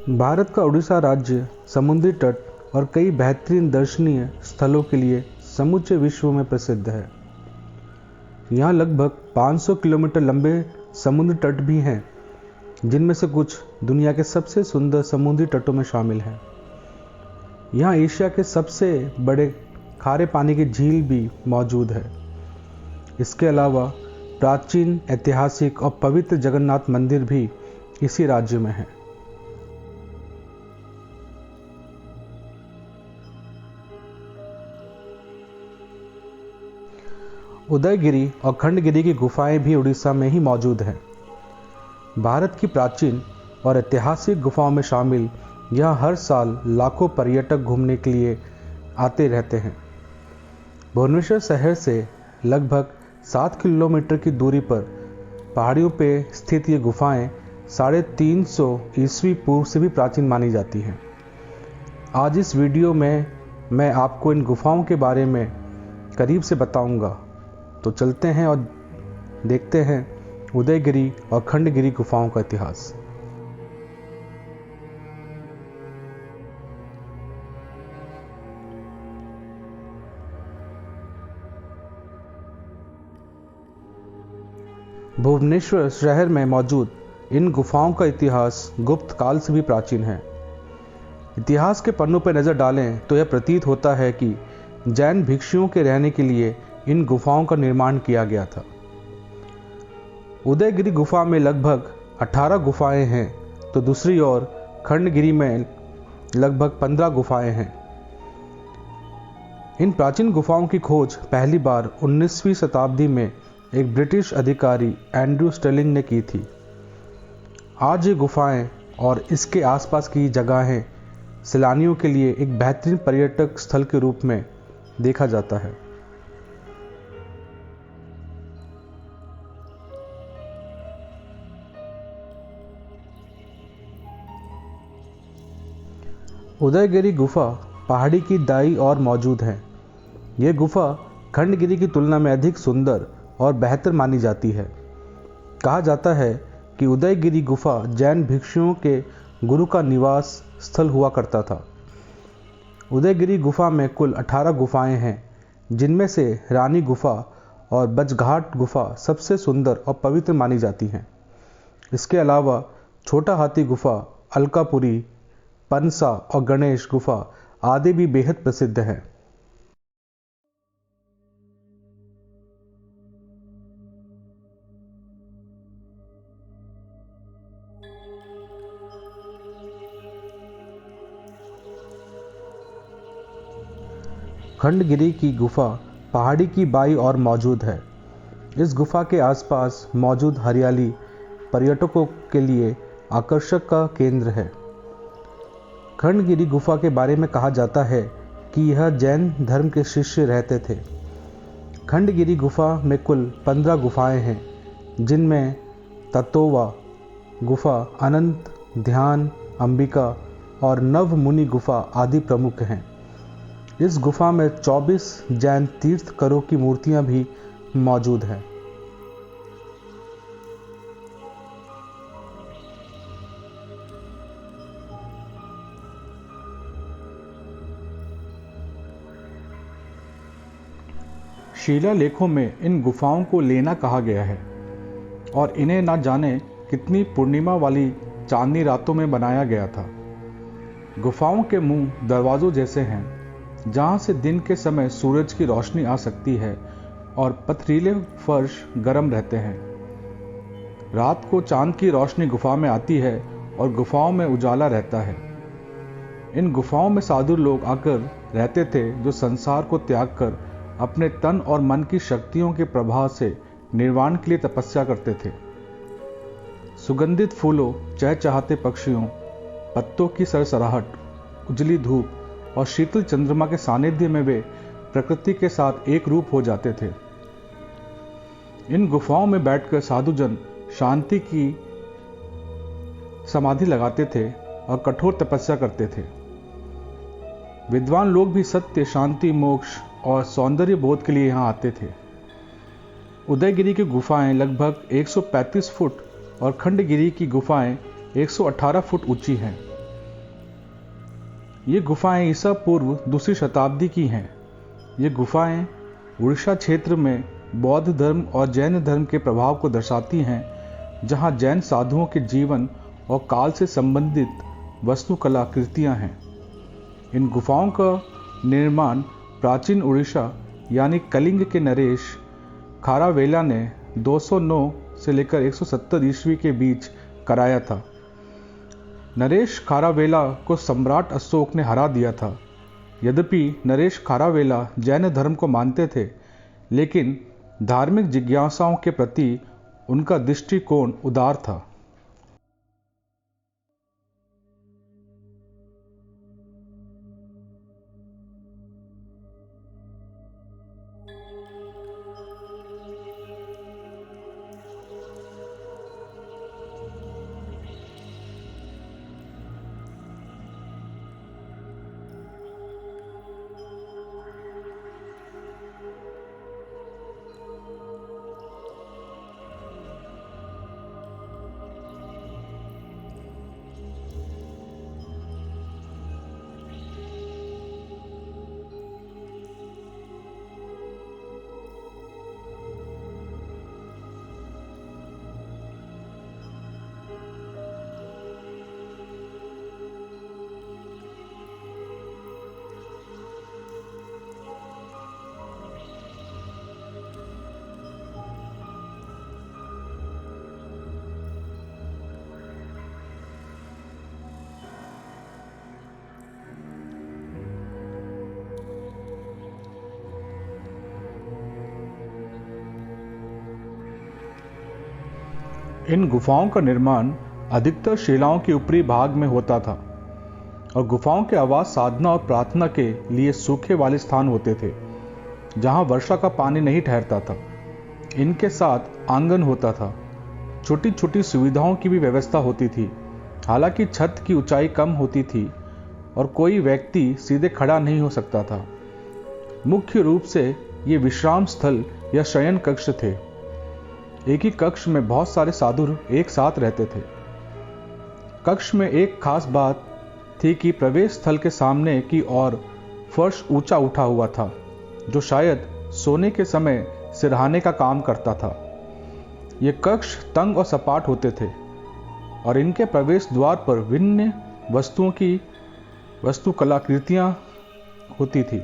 भारत का उड़ीसा राज्य समुद्री तट और कई बेहतरीन दर्शनीय स्थलों के लिए समूचे विश्व में प्रसिद्ध है। यहाँ लगभग 500 किलोमीटर लंबे समुद्री तट भी हैं, जिनमें से कुछ दुनिया के सबसे सुंदर समुद्री तटों में शामिल हैं। यहाँ एशिया के सबसे बड़े खारे पानी की झील भी मौजूद है। इसके अलावा प्राचीन, ऐतिहासिक और पवित्र जगन्नाथ मंदिर भी इसी राज्य में है। उदयगिरी और खंडगिरी की गुफाएं भी उड़ीसा में ही मौजूद हैं। भारत की प्राचीन और ऐतिहासिक गुफाओं में शामिल यह हर साल लाखों पर्यटक घूमने के लिए आते रहते हैं। भुवनेश्वर शहर से लगभग 7 किलोमीटर की दूरी पर पहाड़ियों पर स्थित ये गुफाएं 350 ईस्वी पूर्व से भी प्राचीन मानी जाती हैं। आज इस वीडियो में मैं आपको इन गुफाओं के बारे में करीब से बताऊंगा। तो चलते हैं और देखते हैं उदयगिरी और खंडगिरी गुफाओं का इतिहास। भुवनेश्वर शहर में मौजूद इन गुफाओं का इतिहास गुप्त काल से भी प्राचीन है। इतिहास के पन्नों पर नजर डालें तो यह प्रतीत होता है कि जैन भिक्षुओं के रहने के लिए इन गुफाओं का निर्माण किया गया था। उदयगिरी गुफा में लगभग 18 गुफाएं हैं, तो दूसरी ओर खंडगिरी में लगभग 15 गुफाएं हैं। इन प्राचीन गुफाओं की खोज पहली बार 19वीं शताब्दी में एक ब्रिटिश अधिकारी एंड्रयू स्टिलिंग ने की थी। आज ये गुफाएं और इसके आसपास की जगहें सैलानियों के लिए एक बेहतरीन पर्यटक स्थल के रूप में देखा जाता है। उदयगिरी गुफा पहाड़ी की दाईं ओर मौजूद है। यह गुफा खंडगिरी की तुलना में अधिक सुंदर और बेहतर मानी जाती है। कहा जाता है कि उदयगिरी गुफा जैन भिक्षुओं के गुरु का निवास स्थल हुआ करता था। उदयगिरी गुफा में कुल 18 गुफाएं हैं, जिनमें से रानी गुफा और बजघाट गुफा सबसे सुंदर और पवित्र मानी जाती हैं। इसके अलावा छोटा हाथी गुफा, अलकापुरी, पनसा और गणेश गुफा आदि भी बेहद प्रसिद्ध हैं। खंडगिरी की गुफा पहाड़ी की बाईं ओर मौजूद है। इस गुफा के आसपास मौजूद हरियाली पर्यटकों के लिए आकर्षक का केंद्र है। खंडगिरी गुफा के बारे में कहा जाता है कि यह जैन धर्म के शिष्य रहते थे। खंडगिरी गुफा में कुल 15 गुफाएं हैं, जिनमें ततोवा गुफा, अनंत, ध्यान, अंबिका और नव मुनि गुफा आदि प्रमुख हैं। इस गुफा में 24 जैन तीर्थंकरों की मूर्तियां भी मौजूद हैं। शिलालेखों में इन गुफाओं को लेना कहा गया है और इन्हें ना जाने कितनी पूर्णिमा वाली चांदनी रातों में बनाया गया था। गुफाओं के मुंह दरवाजों जैसे हैं, जहां से दिन के समय सूरज की रोशनी आ सकती है और पथरीले फर्श गर्म रहते हैं। रात को चांद की रोशनी गुफा में आती है और गुफाओं में उजाला रहता है। इन गुफाओं में साधु लोग आकर रहते थे, जो संसार को त्याग कर अपने तन और मन की शक्तियों के प्रभाव से निर्वाण के लिए तपस्या करते थे। सुगंधित फूलों, चहचहाते पक्षियों, पत्तों की सरसराहट, उजली धूप और शीतल चंद्रमा के सानिध्य में वे प्रकृति के साथ एक रूप हो जाते थे। इन गुफाओं में बैठकर साधुजन शांति की समाधि लगाते थे और कठोर तपस्या करते थे। विद्वान लोग भी सत्य, शांति, मोक्ष और सौंदर्य बोध के लिए यहाँ आते थे। उदयगिरी की गुफाएं लगभग 135 फुट और खंडगिरी की गुफाएं 118 फुट ऊंची हैं। ये गुफाएं ईसा पूर्व 2री शताब्दी की हैं। ये गुफाएं उड़ीसा क्षेत्र में बौद्ध धर्म और जैन धर्म के प्रभाव को दर्शाती हैं, जहां जैन साधुओं के जीवन और काल से संबंधित वास्तुकला कृतियां हैं। इन गुफाओं का निर्माण प्राचीन उड़ीसा यानी कलिंग के नरेश खारावेला ने 209 से लेकर 170 ईस्वी के बीच कराया था। नरेश खारावेला को सम्राट अशोक ने हरा दिया था। यद्यपि नरेश खारावेला जैन धर्म को मानते थे, लेकिन धार्मिक जिज्ञासाओं के प्रति उनका दृष्टिकोण उदार था। इन गुफाओं का निर्माण अधिकतर शिलाओं के ऊपरी भाग में होता था और गुफाओं के आवास साधना और प्रार्थना के लिए सूखे वाले स्थान होते थे, जहां वर्षा का पानी नहीं ठहरता था। इनके साथ आंगन होता था। छोटी छोटी सुविधाओं की भी व्यवस्था होती थी। हालांकि छत की ऊंचाई कम होती थी और कोई व्यक्ति सीधे खड़ा नहीं हो सकता था। मुख्य रूप से ये विश्राम स्थल या शयन कक्ष थे। एक ही कक्ष में बहुत सारे साधु एक साथ रहते थे। कक्ष में एक खास बात थी कि प्रवेश स्थल के सामने की ओर फर्श ऊंचा उठा हुआ था, जो शायद सोने के समय सिरहाने का काम करता था। ये कक्ष तंग और सपाट होते थे और इनके प्रवेश द्वार पर विभिन्न वस्तुओं की वास्तुकलाकृतियां होती थी।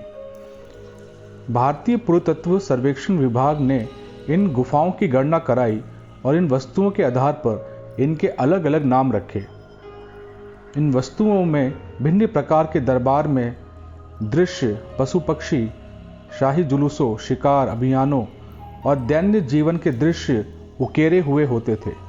भारतीय पुरातत्व सर्वेक्षण विभाग ने इन गुफाओं की गणना कराई और इन वस्तुओं के आधार पर इनके अलग अलग नाम रखे। इन वस्तुओं में भिन्न प्रकार के दरबार में दृश्य, पशु पक्षी, शाही जुलूसों, शिकार अभियानों और दैन्य जीवन के दृश्य उकेरे हुए होते थे।